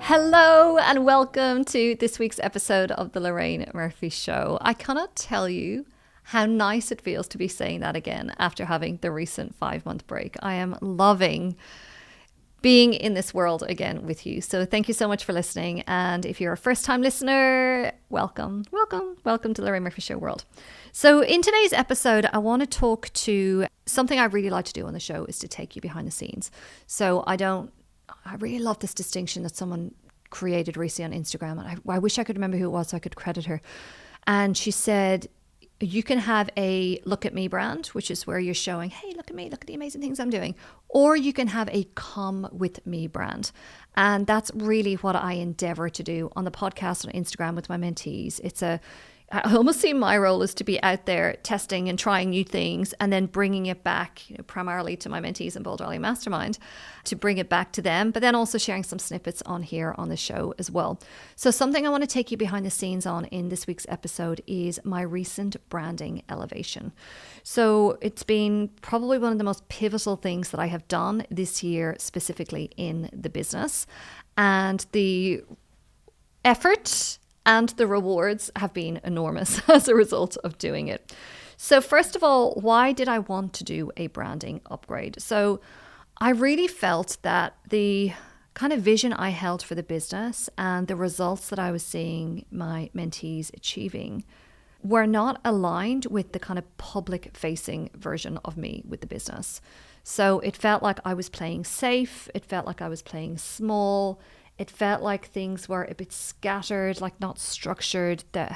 Hello and welcome to this week's episode of the Lorraine Murphy Show. I cannot tell you how nice it feels to be saying that again after having the recent 5-month break. I am loving being in this world again with you. So thank you so much for listening. And if you're a first-time listener, welcome to the Lorraine Murphy Show world. So in today's episode, I want to talk to something I really like to do on the show is to take you behind the scenes. So I really love this distinction that someone created recently on Instagram. And I wish I could remember who it was so I could credit her. And she said, you can have a look at me brand, which is where you're showing, hey, look at me, look at the amazing things I'm doing. Or you can have a come with me brand. And that's really what I endeavor to do on the podcast, on Instagram with my mentees. I almost see my role as to be out there testing and trying new things and then bringing it back, primarily to my mentees in Bold Rally Mastermind, to bring it back to them, but then also sharing some snippets on here on the show as well. So something I want to take you behind the scenes on in this week's episode is my recent branding elevation. So it's been probably one of the most pivotal things that I have done this year, specifically in the business. And the effort and the rewards have been enormous as a result of doing it. So first of all, why did I want to do a branding upgrade? So I really felt that the kind of vision I held for the business and the results that I was seeing my mentees achieving were not aligned with the kind of public facing version of me with the business. So it felt like I was playing safe. It felt like I was playing small. It felt like things were a bit scattered, like not structured. It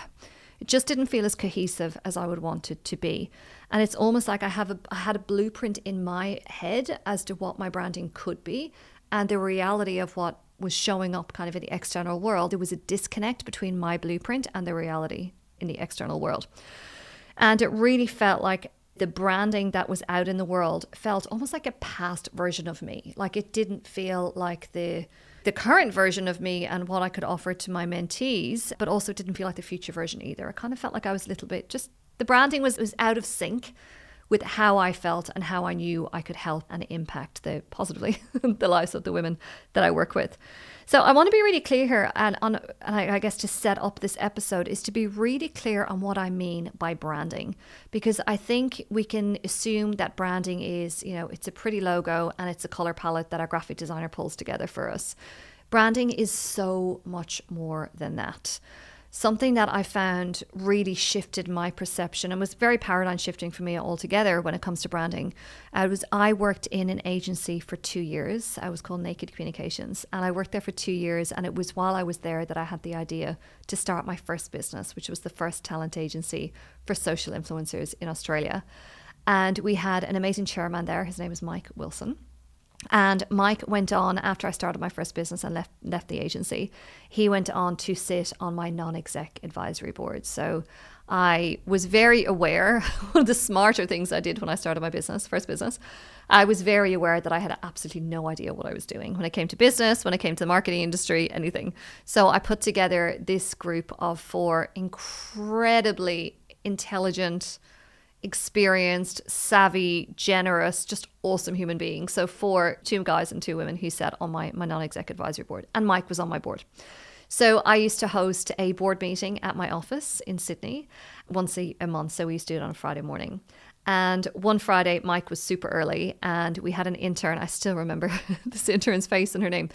just didn't feel as cohesive as I would want it to be. And it's almost like I had a blueprint in my head as to what my branding could be. And the reality of what was showing up kind of in the external world, there was a disconnect between my blueprint and the reality in the external world. And it really felt like the branding that was out in the world felt almost like a past version of me. Like it didn't feel like the current version of me and what I could offer to my mentees, but also didn't feel like the future version either. I kind of felt like I was a little bit the branding was out of sync with how I felt and how I knew I could help and impact positively the lives of the women that I work with. So I want to be really clear here, and I guess to set up this episode is to be really clear on what I mean by branding, because I think we can assume that branding is, it's a pretty logo and it's a color palette that our graphic designer pulls together for us. Branding is so much more than that. Something that I found really shifted my perception and was very paradigm shifting for me altogether when it comes to branding. I worked in an agency for 2 years. I was called Naked Communications, and I worked there for 2 years. And it was while I was there that I had the idea to start my first business, which was the first talent agency for social influencers in Australia. And we had an amazing chairman there. His name is Mike Wilson. And Mike went on, after I started my first business and left the agency, he went on to sit on my non-exec advisory board. So I was very aware, one of the smarter things I did when I started my first business, I was very aware that I had absolutely no idea what I was doing when it came to business, when it came to the marketing industry, anything. So I put together this group of 4 incredibly intelligent, experienced, savvy, generous, just awesome human beings. So 2 guys and 2 women who sat on my non-exec advisory board, and Mike was on my board. So I used to host a board meeting at my office in Sydney once a month. So we used to do it on a Friday morning. And one Friday, Mike was super early and we had an intern. I still remember this intern's face and her name.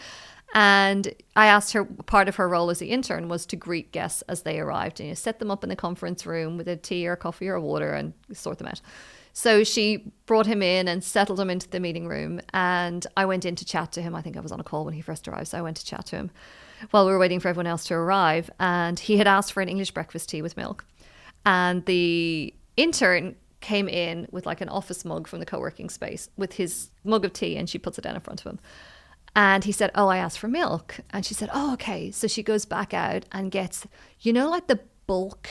And I asked her, part of her role as the intern was to greet guests as they arrived and set them up in the conference room with a tea or coffee or water and sort them out. So she brought him in and settled him into the meeting room. And I went in to chat to him. I think I was on a call when he first arrived. So I went to chat to him while we were waiting for everyone else to arrive. And he had asked for an English breakfast tea with milk. And the intern came in with like an office mug from the co-working space with his mug of tea, and she puts it down in front of him. And he said, oh, I asked for milk. And she said, oh, okay. So she goes back out and gets, like the bulk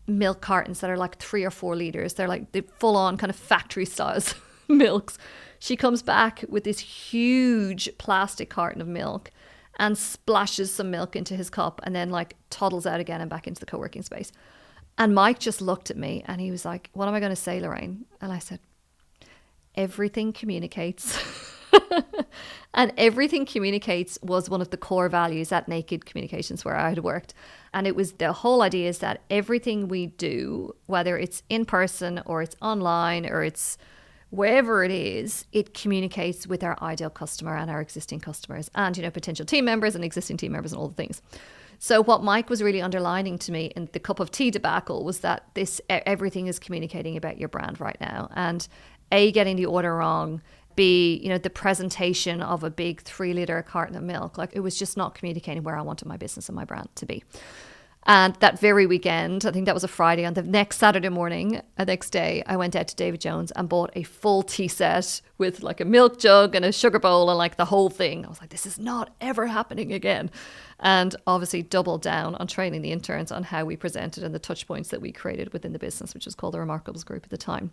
milk cartons that are like 3 or 4 liters. They're like the full on kind of factory size milks. She comes back with this huge plastic carton of milk and splashes some milk into his cup and then like toddles out again and back into the co-working space. And Mike just looked at me and he was like, what am I going to say, Lorraine? And I said, everything communicates. And everything communicates was one of the core values at Naked Communications where I had worked. And it was the whole idea is that everything we do, whether it's in person or it's online or it's wherever it is, it communicates with our ideal customer and our existing customers and, potential team members and existing team members and all the things. So what Mike was really underlining to me in the cup of tea debacle was that everything is communicating about your brand right now. And A, getting the order wrong, B, the presentation of a big 3-liter carton of milk, like it was just not communicating where I wanted my business and my brand to be. And that very weekend, I think that was a Friday, on the next Saturday morning, the next day, I went out to David Jones and bought a full tea set with like a milk jug and a sugar bowl and like the whole thing. I was like, this is not ever happening again. And obviously doubled down on training the interns on how we presented and the touch points that we created within the business, which was called the Remarkables Group at the time.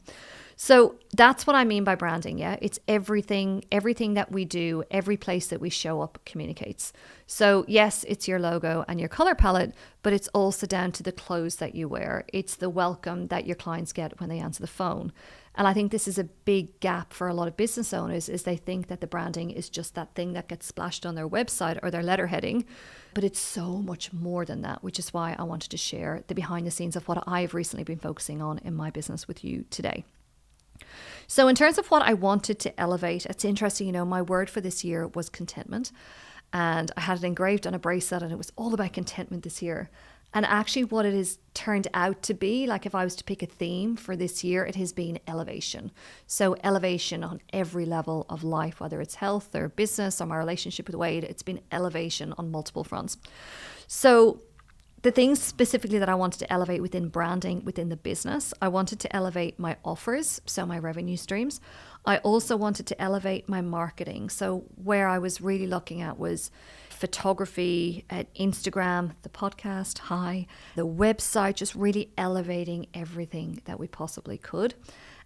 So that's what I mean by branding. Yeah, it's everything that we do, every place that we show up communicates. So yes, it's your logo and your color palette, but it's also down to the clothes that you wear. It's the welcome that your clients get when they answer the phone. And I think this is a big gap for a lot of business owners, is they think that the branding is just that thing that gets splashed on their website or their letterheading. But it's so much more than that, which is why I wanted to share the behind the scenes of what I've recently been focusing on in my business with you today. So in terms of what I wanted to elevate, it's interesting, my word for this year was contentment. And I had it engraved on a bracelet and it was all about contentment this year. And actually what it has turned out to be, like if I was to pick a theme for this year, it has been elevation. So elevation on every level of life, whether it's health or business or my relationship with Wade, it's been elevation on multiple fronts. So the things specifically that I wanted to elevate within branding, within the business, I wanted to elevate my offers, so my revenue streams. I also wanted to elevate my marketing. So where I was really looking at was photography, at Instagram, the podcast, the website, just really elevating everything that we possibly could.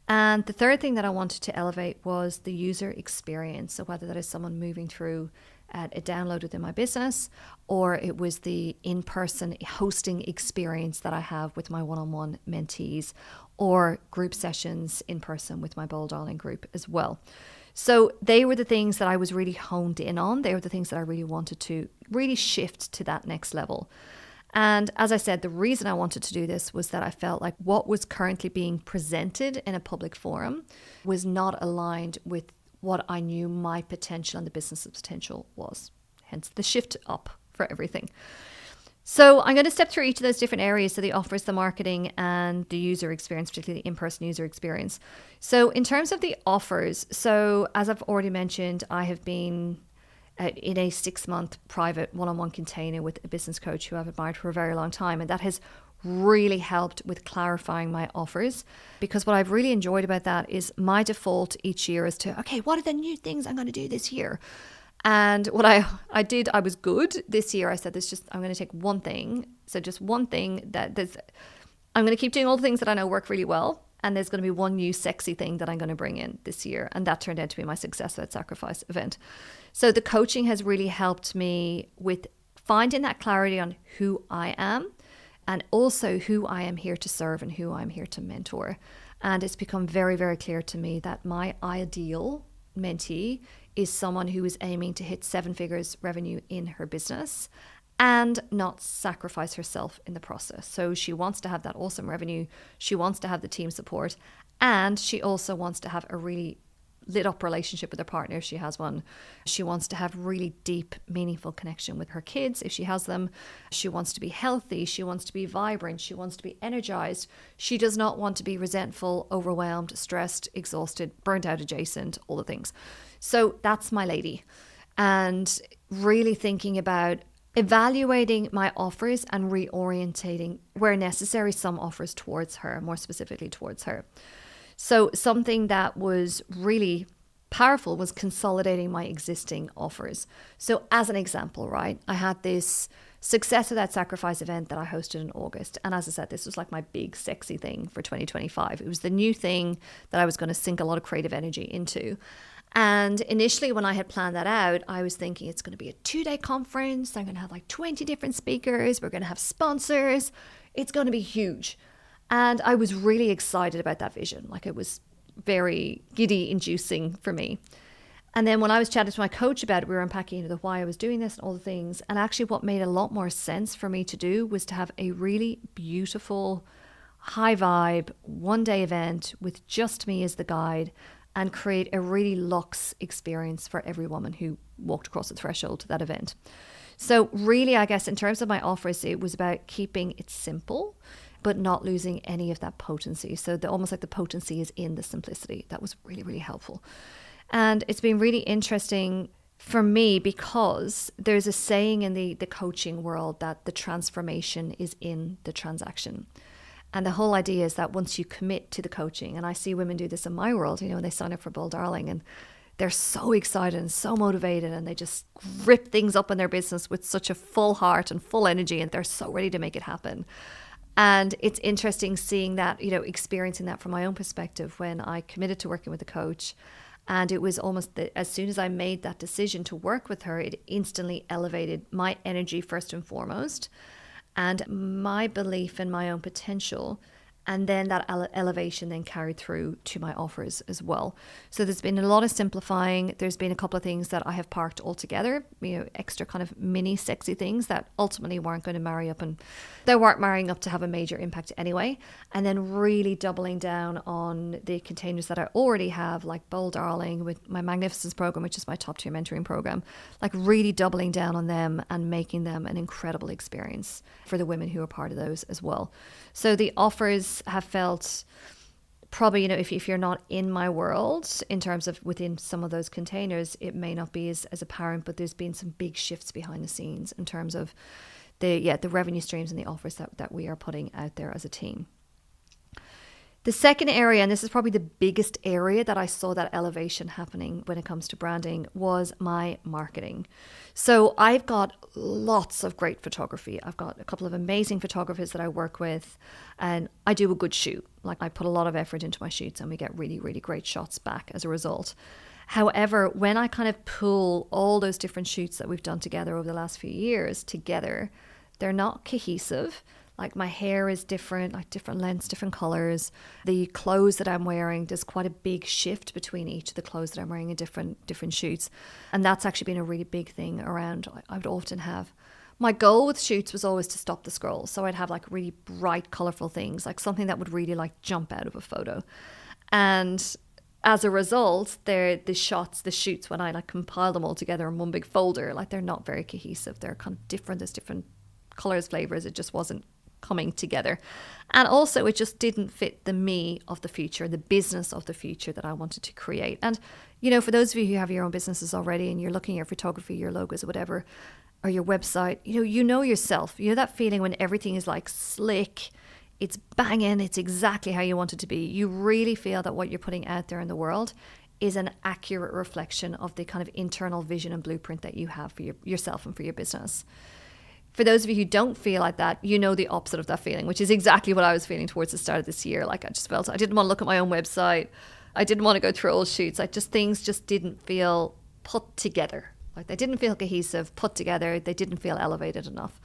And the third thing that I wanted to elevate was the user experience. So whether that is someone moving through at a download within my business, or it was the in-person hosting experience that I have with my one-on-one mentees, or group sessions in person with my Bold Darling group as well. So they were the things that I was really honed in on. They were the things that I really wanted to really shift to that next level. And as I said, the reason I wanted to do this was that I felt like what was currently being presented in a public forum was not aligned with what I knew my potential and the business's potential was. Hence the shift up for everything. So I'm going to step through each of those different areas. So the offers, the marketing, and the user experience, particularly the in-person user experience. So in terms of the offers, so as I've already mentioned, I have been in a 6-month private one-on-one container with a business coach who I've admired for a very long time. And that has really helped with clarifying my offers, because what I've really enjoyed about that is my default each year is to, okay, what are the new things I'm going to do this year? And what I did, I was good this year. I said, I'm going to take one thing. So just one thing I'm going to keep doing all the things that I know work really well. And there's going to be one new sexy thing that I'm going to bring in this year. And that turned out to be my Success Without Sacrifice event. So the coaching has really helped me with finding that clarity on who I am, and also who I am here to serve and who I'm here to mentor. And it's become very, very clear to me that my ideal mentee is someone who is aiming to hit 7 figures revenue in her business and not sacrifice herself in the process. So she wants to have that awesome revenue. She wants to have the team support. And she also wants to have a really lit up relationship with her partner if she has one. She wants to have really deep, meaningful connection with her kids if she has them. She wants to be healthy. She wants to be vibrant. She wants to be energized. She does not want to be resentful, overwhelmed, stressed, exhausted, burnt out adjacent, all the things. So that's my lady. And really thinking about evaluating my offers and reorientating where necessary some offers towards her, more specifically towards her. So something that was really powerful was consolidating my existing offers. So as an example, right, I had this Success Without Sacrifice event that I hosted in August. And as I said, this was like my big sexy thing for 2025. It was the new thing that I was going to sink a lot of creative energy into. And initially when I had planned that out, I was thinking it's going to be a 2-day conference. I'm going to have like 20 different speakers. We're going to have sponsors. It's going to be huge. And I was really excited about that vision. Like it was very giddy inducing for me. And then when I was chatting to my coach about it, we were unpacking the why I was doing this and all the things. And actually what made a lot more sense for me to do was to have a really beautiful, high vibe, 1-day event with just me as the guide and create a really luxe experience for every woman who walked across the threshold to that event. So really, I guess in terms of my offers, it was about keeping it simple, but not losing any of that potency. So almost like the potency is in the simplicity. That was really, really helpful. And it's been really interesting for me because there's a saying in the coaching world that the transformation is in the transaction. And the whole idea is that once you commit to the coaching, and I see women do this in my world, when they sign up for Bold Darling and they're so excited and so motivated and they just grip things up in their business with such a full heart and full energy and they're so ready to make it happen. And it's interesting seeing that, experiencing that from my own perspective when I committed to working with a coach. And it was almost as soon as I made that decision to work with her, it instantly elevated my energy first and foremost and my belief in my own potential. And then that elevation then carried through to my offers as well. So there's been a lot of simplifying. There's been a couple of things that I have parked altogether, extra kind of mini sexy things that ultimately weren't going to marry up, and they weren't marrying up to have a major impact anyway. And then really doubling down on the containers that I already have, like Bold Darling with my Magnificence program, which is my top tier mentoring program, like really doubling down on them and making them an incredible experience for the women who are part of those as well. So the offers have felt probably, if you're not in my world in terms of within some of those containers, it may not be as apparent, but there's been some big shifts behind the scenes in terms of the revenue streams and the offers that we are putting out there as a team. The second area, and this is probably the biggest area that I saw that elevation happening when it comes to branding, was my marketing. So I've got lots of great photography. I've got a couple of amazing photographers that I work with, and I do a good shoot. Like I put a lot of effort into my shoots and we get really, really great shots back as a result. However, when I kind of pull all those different shoots that we've done together over the last few years together, they're not cohesive. Like my hair is different, like different lengths, different colors. The clothes that I'm wearing, there's quite a big shift between each of the clothes that I'm wearing in different shoots. And that's actually been a really big thing around. I would often have, my goal with shoots was always to stop the scroll. So I'd have like really bright, colorful things, like something that would really like jump out of a photo. And as a result, the shoots, when I like compile them all together in one big folder, like they're not very cohesive. They're kind of different. There's different colors, flavors. It just wasn't coming together. And also it just didn't fit the me of the future, the business of the future that I wanted to create. And, for those of you who have your own businesses already and you're looking at photography, your logos or whatever, or your website, you know yourself, that feeling when everything is like slick, it's banging, it's exactly how you want it to be. You really feel that what you're putting out there in the world is an accurate reflection of the kind of internal vision and blueprint that you have for yourself and for your business. For those of you who don't feel like that, the opposite of that feeling, which is exactly what I was feeling towards the start of this year. Like I just felt I didn't want to look at my own website. I didn't want to go through old shoots. Things just didn't feel put together. Like they didn't feel cohesive, put together. They didn't feel elevated enough.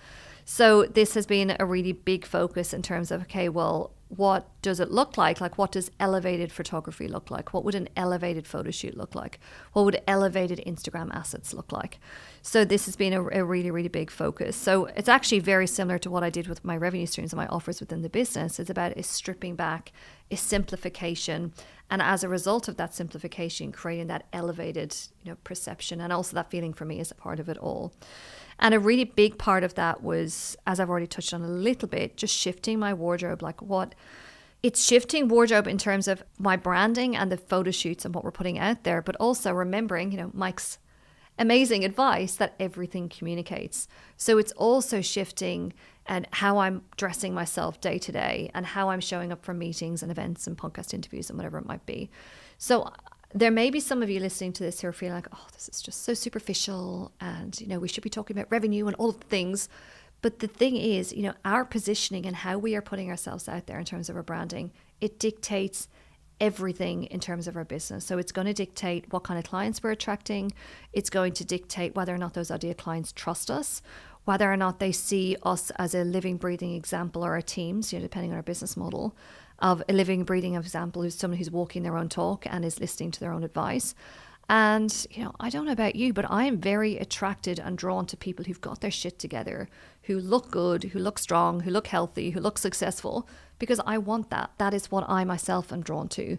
So this has been a really big focus in terms of, okay, well, what does it look like? Like what does elevated photography look like? What would an elevated photo shoot look like? What would elevated Instagram assets look like? So this has been a really, really big focus. So it's actually very similar to what I did with my revenue streams and my offers within the business. It's about a stripping back, a simplification, and as a result of that simplification, creating that elevated, perception, and also that feeling for me is a part of it all. And a really big part of that was, as I've already touched on a little bit, just shifting my wardrobe. It's shifting wardrobe in terms of my branding and the photo shoots and what we're putting out there, but also remembering, Mike's amazing advice that everything communicates. So it's also shifting and how I'm dressing myself day to day and how I'm showing up for meetings and events and podcast interviews and whatever it might be. So there may be some of you listening to this who are feeling like, oh, this is just so superficial and, we should be talking about revenue and all of the things. But the thing is, our positioning and how we are putting ourselves out there in terms of our branding, it dictates everything in terms of our business. So it's going to dictate what kind of clients we're attracting. It's going to dictate whether or not those ideal clients trust us, whether or not they see us as a living, breathing example, or our teams, depending on our business model, of a living, breathing example who's someone who's walking their own talk and is listening to their own advice. And, I don't know about you, but I am very attracted and drawn to people who've got their shit together, who look good, who look strong, who look healthy, who look successful, because I want that. That is what I myself am drawn to.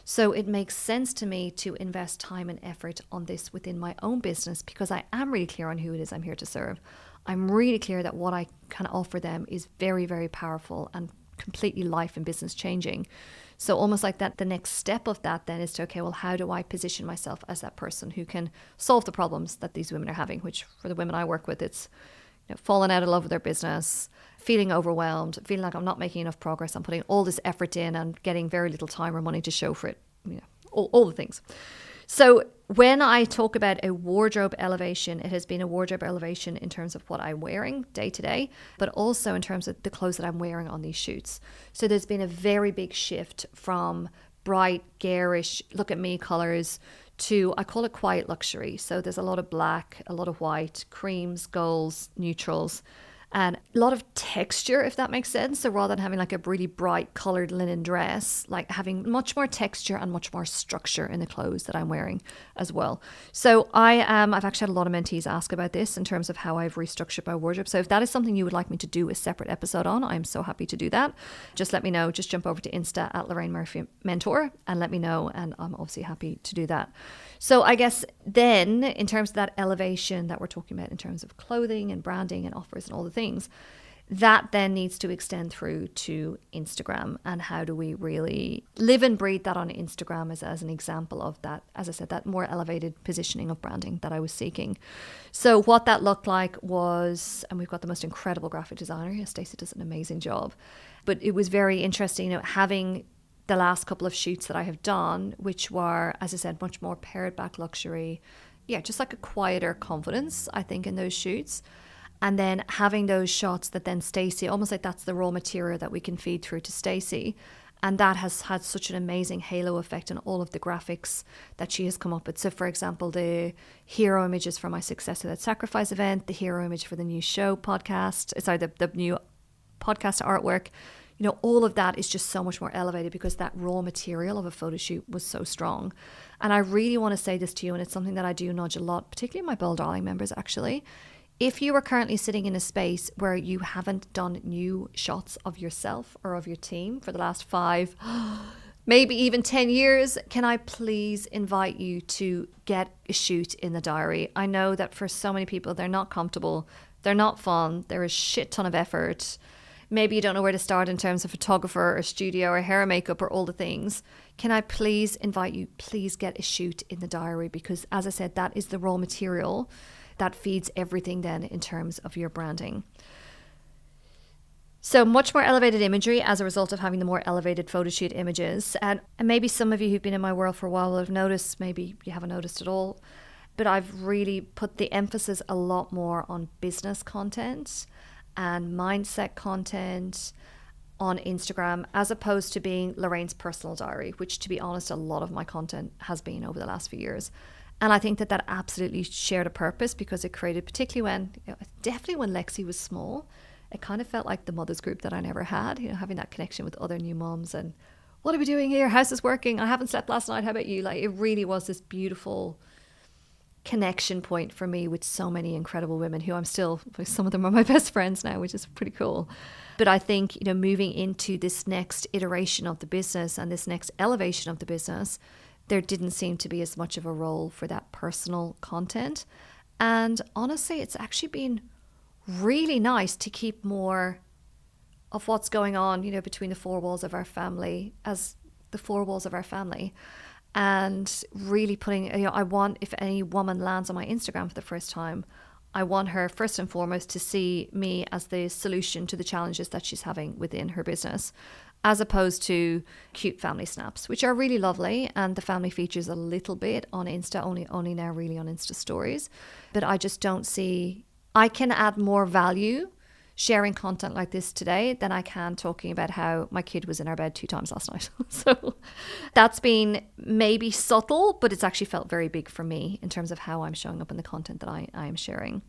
So it makes sense to me to invest time and effort on this within my own business, because I am really clear on who it is I'm here to serve. I'm really clear that what I can offer them is very, very powerful and completely life and business changing. So almost like that, the next step of that then is to, okay, well, how do I position myself as that person who can solve the problems that these women are having, which for the women I work with, it's falling out of love with their business, feeling overwhelmed, feeling like I'm not making enough progress. I'm putting all this effort in and getting very little time or money to show for it, all the things. So when I talk about a wardrobe elevation, it has been a wardrobe elevation in terms of what I'm wearing day to day, but also in terms of the clothes that I'm wearing on these shoots. So there's been a very big shift from bright, garish, look at me colors to, I call it quiet luxury. So there's a lot of black, a lot of white, creams, golds, neutrals, and a lot of texture, if that makes sense. So rather than having like a really bright colored linen dress, like having much more texture and much more structure in the clothes that I'm wearing as well. So I've actually had a lot of mentees ask about this in terms of how I've restructured my wardrobe. So if that is something you would like me to do a separate episode on, I'm so happy to do that. Just let me know. Just jump over to Insta at Lorraine Murphy Mentor and let me know. And I'm obviously happy to do that. So I guess then in terms of that elevation that we're talking about in terms of clothing and branding and offers and all the things, that then needs to extend through to Instagram. And how do we really live and breathe that on Instagram as an example of that, as I said, that more elevated positioning of branding that I was seeking. So what that looked like was, and we've got the most incredible graphic designer, Stacey does an amazing job, but it was very interesting, having the last couple of shoots that I have done, which were, as I said, much more pared back luxury. Yeah, just like a quieter confidence, I think, in those shoots. And then having those shots that then Stacey, almost like that's the raw material that we can feed through to Stacey. And that has had such an amazing halo effect on all of the graphics that she has come up with. So for example, the hero images for my Success Without Sacrifice event, the hero image for the new show podcast, the new podcast artwork, all of that is just so much more elevated because that raw material of a photo shoot was so strong. And I really want to say this to you, and it's something that I do nudge a lot, particularly my Bold Darling members actually. If you are currently sitting in a space where you haven't done new shots of yourself or of your team for the last 5, maybe even 10 years, can I please invite you to get a shoot in the diary? I know that for so many people, they're not comfortable, they're not fun, they're a shit ton of effort. Maybe you don't know where to start in terms of photographer or studio or hair and makeup or all the things. Can I please invite you, please get a shoot in the diary? Because as I said, that is the raw material that feeds everything then in terms of your branding. So much more elevated imagery as a result of having the more elevated photo shoot images. And maybe some of you who've been in my world for a while will have noticed, maybe you haven't noticed at all, but I've really put the emphasis a lot more on business content and mindset content on Instagram, as opposed to being Lorraine's personal diary, which, to be honest, a lot of my content has been over the last few years. And I think that absolutely shared a purpose, because it created, particularly definitely when Lexi was small, it kind of felt like the mother's group that I never had, having that connection with other new moms and what are we doing here? How's this working? I haven't slept last night. How about you? Like, it really was this beautiful connection point for me with so many incredible women who I'm still, some of them are my best friends now, which is pretty cool. But I think, moving into this next iteration of the business and this next elevation of the business, there didn't seem to be as much of a role for that personal content. And honestly, it's actually been really nice to keep more of what's going on, between the four walls of our family as the four walls of our family. And really putting, I want, if any woman lands on my Instagram for the first time, I want her first and foremost to see me as the solution to the challenges that she's having within her business, as opposed to cute family snaps, which are really lovely. And the family features a little bit on Insta, only now really on Insta stories. But I just don't see, I can add more value sharing content like this today than I can talking about how my kid was in our bed 2 times last night. So that's been maybe subtle, but it's actually felt very big for me in terms of how I'm showing up in the content that I am sharing.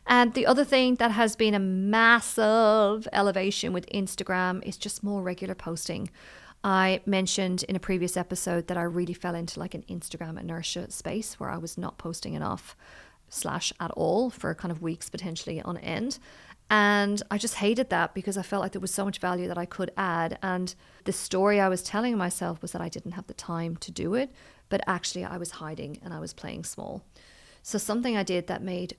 And the other thing that has been a massive elevation with Instagram is just more regular posting. I mentioned in a previous episode that I really fell into like an Instagram inertia space where I was not posting enough / at all for kind of weeks potentially on end. And I just hated that because I felt like there was so much value that I could add. And the story I was telling myself was that I didn't have the time to do it, but actually I was hiding and I was playing small. So something I did that made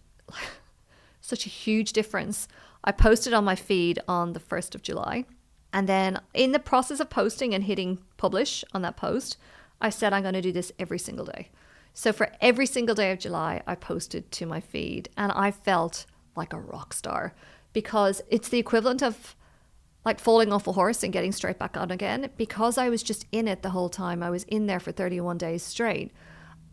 such a huge difference. I posted on my feed on the 1st of July. And then in the process of posting and hitting publish on that post, I said I'm going to do this every single day. So for every single day of July, I posted to my feed and I felt like a rock star because it's the equivalent of like falling off a horse and getting straight back on again because I was just in it the whole time. I was in there for 31 days straight.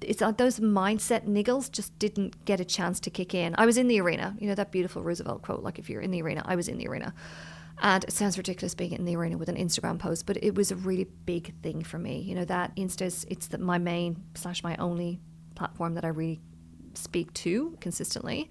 It's like those mindset niggles just didn't get a chance to kick in. I was in the arena, you know, that beautiful Roosevelt quote, like if you're in the arena, I was in the arena. And it sounds ridiculous being in the arena with an Instagram post, but it was a really big thing for me. You know, that it's my main / my only platform that I really speak to consistently.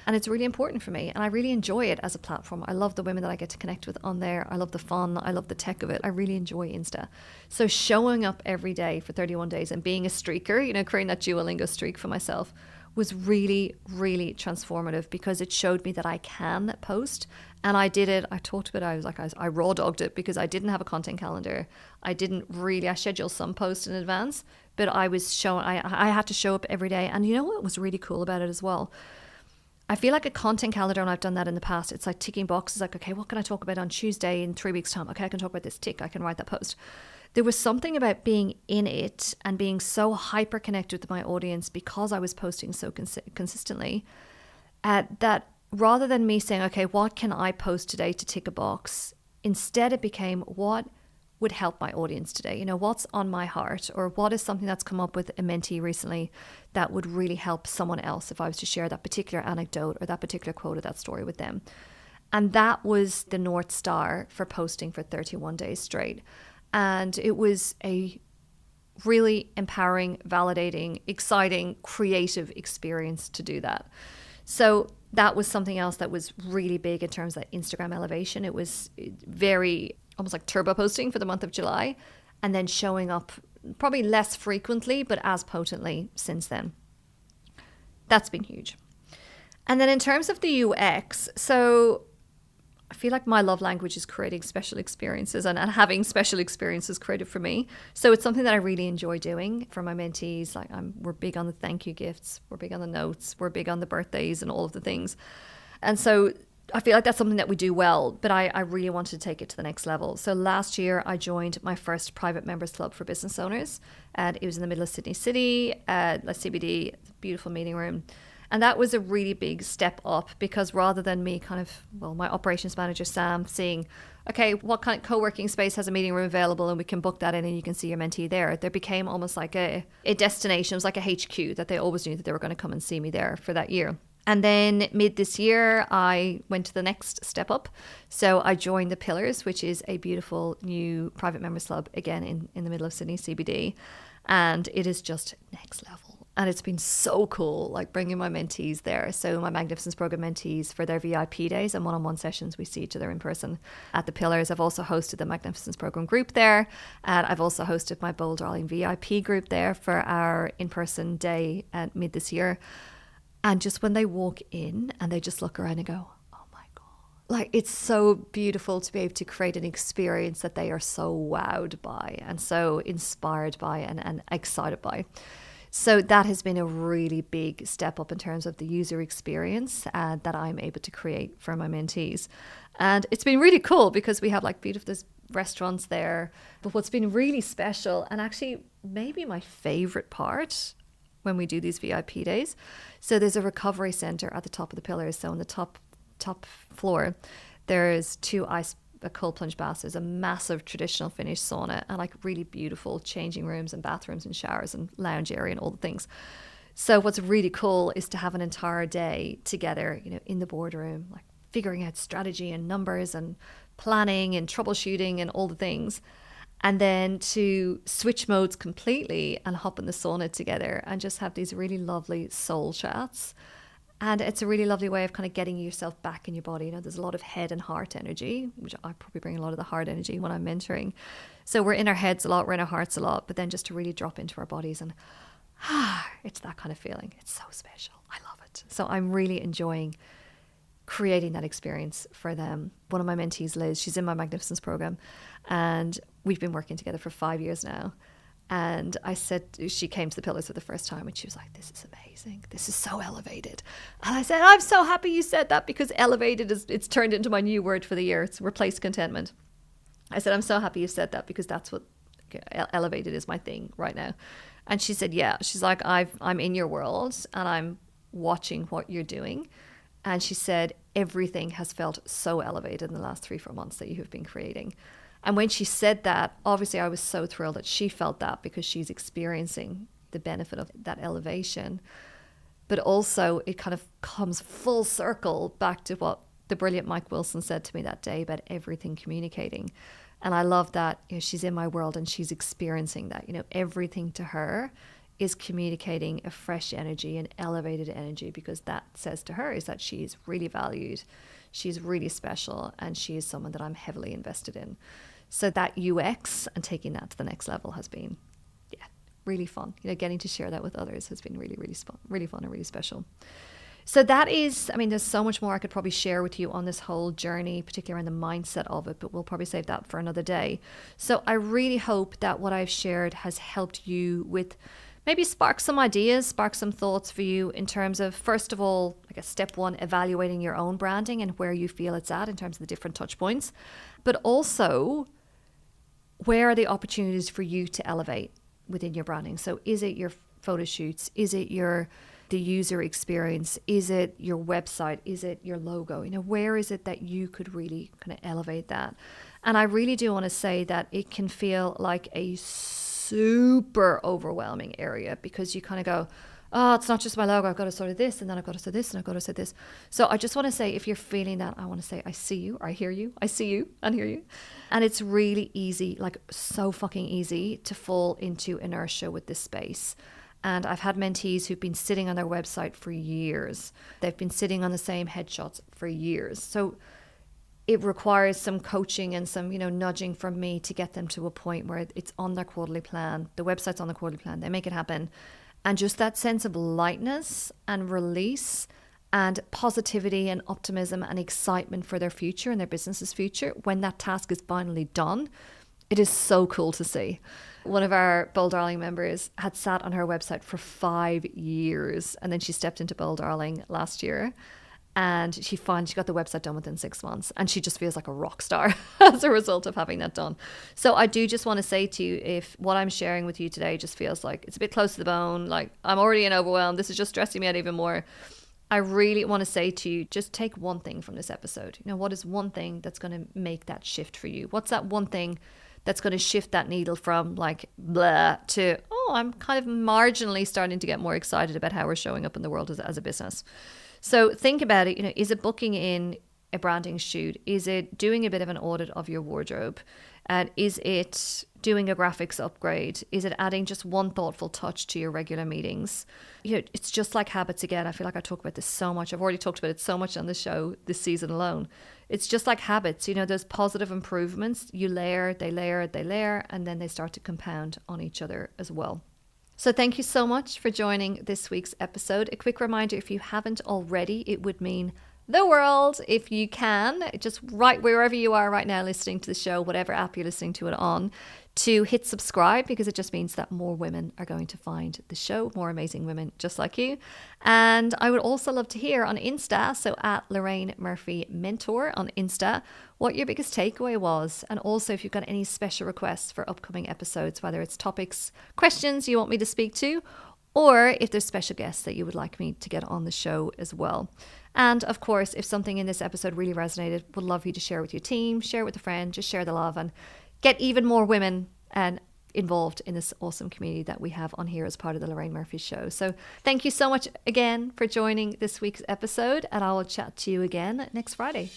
And it's really important for me. And I really enjoy it as a platform. I love the women that I get to connect with on there. I love the fun. I love the tech of it. I really enjoy Insta. So showing up every day for 31 days and being a streaker, you know, creating that Duolingo streak for myself was really, really transformative because it showed me that I can post. And I did it. I talked about it. I raw dogged it because I didn't have a content calendar. I scheduled some posts in advance, but I had to show up every day. And you know what was really cool about it as well? I feel like a content calendar, and I've done that in the past. It's like ticking boxes, like, okay, what can I talk about on Tuesday in 3 weeks' time? Okay, I can talk about this, tick, I can write that post. There was something about being in it and being so hyper connected with my audience because I was posting so consistently that rather than me saying, okay, what can I post today to tick a box? Instead, it became what would help my audience today? You know, what's on my heart or what is something that's come up with a mentee recently that would really help someone else if I was to share that particular anecdote or that particular quote or that story with them. And that was the North Star for posting for 31 days straight. And it was a really empowering, validating, exciting, creative experience to do that. So that was something else that was really big in terms of Instagram elevation. It was very almost like turbo posting for the month of July and then showing up probably less frequently, but as potently since then. That's been huge. And then in terms of the UX, so I feel like my love language is creating special experiences and having special experiences created for me. So it's something that I really enjoy doing for my mentees. Like we're big on the thank you gifts. We're big on the notes. We're big on the birthdays and all of the things. And so I feel like that's something that we do well, but I really wanted to take it to the next level. So last year I joined my first private members club for business owners, and it was in the middle of Sydney City, CBD, beautiful meeting room. And that was a really big step up because rather than me my operations manager, Sam, seeing, okay, what kind of co-working space has a meeting room available and we can book that in and you can see your mentee there became almost like a destination. It was like a HQ that they always knew that they were going to come and see me there for that year. And then mid this year, I went to the next step up. So I joined the Pillars, which is a beautiful new private members club, again, in the middle of Sydney CBD. And it is just next level. And it's been so cool, like bringing my mentees there. So my Magnificence Program mentees for their VIP days and one-on-one sessions, we see each other in person at the Pillars. I've also hosted the Magnificence Program group there. And I've also hosted my Bold Darling VIP group there for our in-person day at mid this year. And just when they walk in and they just look around and go, oh my God. Like, it's so beautiful to be able to create an experience that they are so wowed by and so inspired by and excited by. So that has been a really big step up in terms of the user experience that I'm able to create for my mentees. And it's been really cool because we have like beautiful restaurants there. But what's been really special and actually maybe my favorite part when we do these VIP days. So there's a recovery center at the top of the Pillars. So on the top floor, there's 2 cold plunge baths. There's a massive traditional Finnish sauna and like really beautiful changing rooms and bathrooms and showers and lounge area and all the things. So what's really cool is to have an entire day together, you know, in the boardroom, like figuring out strategy and numbers and planning and troubleshooting and all the things. And then to switch modes completely and hop in the sauna together and just have these really lovely soul chats. And it's a really lovely way of kind of getting yourself back in your body. You know, there's a lot of head and heart energy, which I probably bring a lot of the heart energy when I'm mentoring. So we're in our heads a lot, we're in our hearts a lot, but then just to really drop into our bodies and it's that kind of feeling. It's so special. I love it. So I'm really enjoying creating that experience for them. One of my mentees, Liz, she's in my Magnificence program, and we've been working together for 5 years now. And I said, she came to the pillars for the first time and she was like, this is amazing. This is so elevated. And I said, I'm so happy you said that, because elevated it's turned into my new word for the year. It's replaced contentment. I said, I'm so happy you said that, because that's what elevated is my thing right now. And she said, yeah, she's like, I'm in your world and I'm watching what you're doing. And she said, everything has felt so elevated in the last 3-4 months that you have been creating. And when she said that, obviously I was so thrilled that she felt that, because she's experiencing the benefit of that elevation. But also it kind of comes full circle back to what the brilliant Mike Wilson said to me that day about everything communicating. And I love that, she's in my world and she's experiencing that, everything to her is communicating a fresh energy, an elevated energy, because that says to her is that she's really valued, she's really special, and she is someone that I'm heavily invested in. So that UX and taking that to the next level has been, really fun. Getting to share that with others has been really, really fun and really special. So that is, there's so much more I could probably share with you on this whole journey, particularly around the mindset of it, but we'll probably save that for another day. So I really hope that what I've shared has helped you with maybe spark some ideas, spark some thoughts for you in terms of, first of all, I guess step one, evaluating your own branding and where you feel it's at in terms of the different touch points, but also where are the opportunities for you to elevate within your branding? So is it your photo shoots? Is it the user experience? Is it your website? Is it your logo? Where is it that you could really kind of elevate that? And I really do want to say that it can feel like a super overwhelming area, because you kind of go, oh, it's not just my logo, I've got to sort of this, and then I've got to say this, and I've got to say this. So I just want to say, if you're feeling that, I want to say, I see you, I hear you, I see you and hear you. And it's really easy, like so fucking easy to fall into inertia with this space. And I've had mentees who've been sitting on their website for years. They've been sitting on the same headshots for years. So it requires some coaching and some, nudging from me to get them to a point where it's on their quarterly plan. The website's on the quarterly plan. They make it happen. And just that sense of lightness and release and positivity and optimism and excitement for their future and their business's future, when that task is finally done, it is so cool to see. One of our Bold Darling members had sat on her website for 5 years, and then she stepped into Bold Darling last year, and she got the website done within 6 months, and she just feels like a rock star as a result of having that done. So I do just want to say to you, if what I'm sharing with you today just feels like it's a bit close to the bone, like I'm already in overwhelm, this is just stressing me out even more, I really want to say to you, just take one thing from this episode. What is one thing that's going to make that shift for you? What's that one thing that's going to shift that needle from like blah to, oh, I'm kind of marginally starting to get more excited about how we're showing up in the world as a business. So think about it, is it booking in a branding shoot? Is it doing a bit of an audit of your wardrobe? And is it doing a graphics upgrade? Is it adding just one thoughtful touch to your regular meetings? It's just like habits again. I feel like I talk about this so much. I've already talked about it so much on the show this season alone. It's just like habits, those positive improvements, you layer, and then they start to compound on each other as well. So thank you so much for joining this week's episode. A quick reminder, if you haven't already, it would mean the world if you can, just right wherever you are right now listening to the show, whatever app you're listening to it on, to hit subscribe, because it just means that more women are going to find the show, more amazing women just like you. And I would also love to hear on Insta, so at Lorraine Murphy Mentor on Insta, what your biggest takeaway was. And also if you've got any special requests for upcoming episodes, whether it's topics, questions you want me to speak to, or if there's special guests that you would like me to get on the show as well. And of course, if something in this episode really resonated, would love you to share with your team, share with a friend, just share the love and get even more women and involved in this awesome community that we have on here as part of the Lorraine Murphy Show. So thank you so much again for joining this week's episode, and I will chat to you again next Friday.